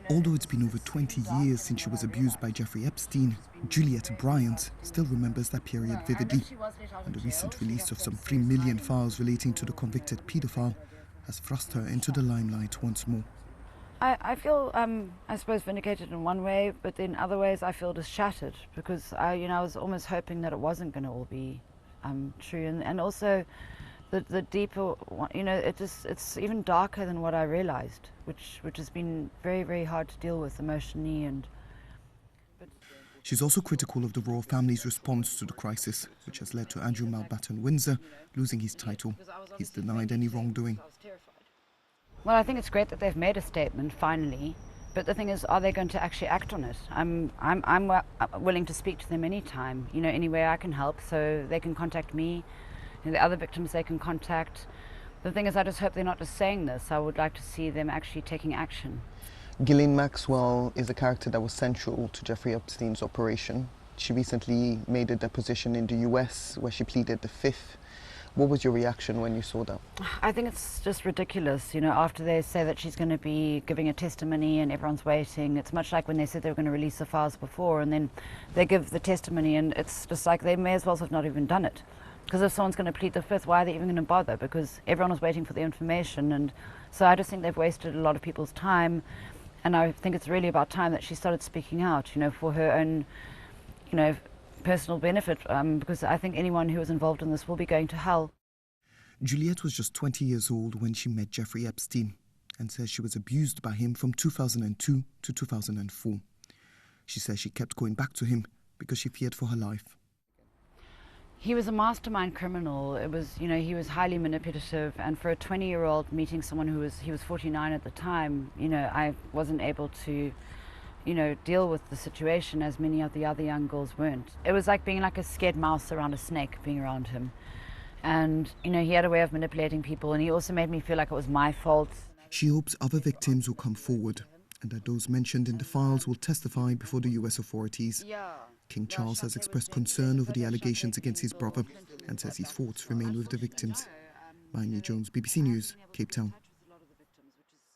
Although it's been over 20 years since she was abused by Jeffrey Epstein, Juliette Bryant still remembers that period vividly, and the recent release of some 3 million files relating to the convicted paedophile has thrust her into the limelight once more. I feel, I suppose, vindicated in one way, but in other ways I feel just shattered because I was almost hoping that it wasn't going to all be true, and also the deeper, it's even darker than what I realized, which has been very, very hard to deal with emotionally. She's also critical of the royal family's response to the crisis, which has led to Andrew Mountbatten Windsor losing his title. He's denied any wrongdoing. Well, I think it's great that they've made a statement finally, but the thing is, are they going to actually act on it? I'm willing to speak to them anytime, any way I can help, so they can contact me. The other victims they can contact. The thing is, I just hope they're not just saying this. I would like to see them actually taking action. Ghislaine Maxwell is a character that was central to Jeffrey Epstein's operation. She recently made a deposition in the US where she pleaded the Fifth. What was your reaction when you saw that? I think it's just ridiculous, after they say that she's going to be giving a testimony and everyone's waiting. It's much like when they said they were going to release the files before and then they give the testimony, and it's just like they may as well have not even done it. Because if someone's going to plead the Fifth, why are they even going to bother? Because everyone was waiting for the information, and so I just think they've wasted a lot of people's time, and I think it's really about time that she started speaking out, for her own, personal benefit, because I think anyone who was involved in this will be going to hell. Juliette was just 20 years old when she met Jeffrey Epstein and says she was abused by him from 2002 to 2004. She says she kept going back to him because she feared for her life. He was a mastermind criminal. It was, he was highly manipulative, and for a 20-year-old meeting someone he was 49 at the time, I wasn't able to, deal with the situation as many of the other young girls weren't. It was like being like a scared mouse around a snake being around him. And, he had a way of manipulating people, and he also made me feel like it was my fault. She hopes other victims will come forward and that those mentioned in the files will testify before the US authorities. King Charles has expressed concern over the allegations against his brother and says his thoughts remain with the victims. Jones, BBC News, Cape Town.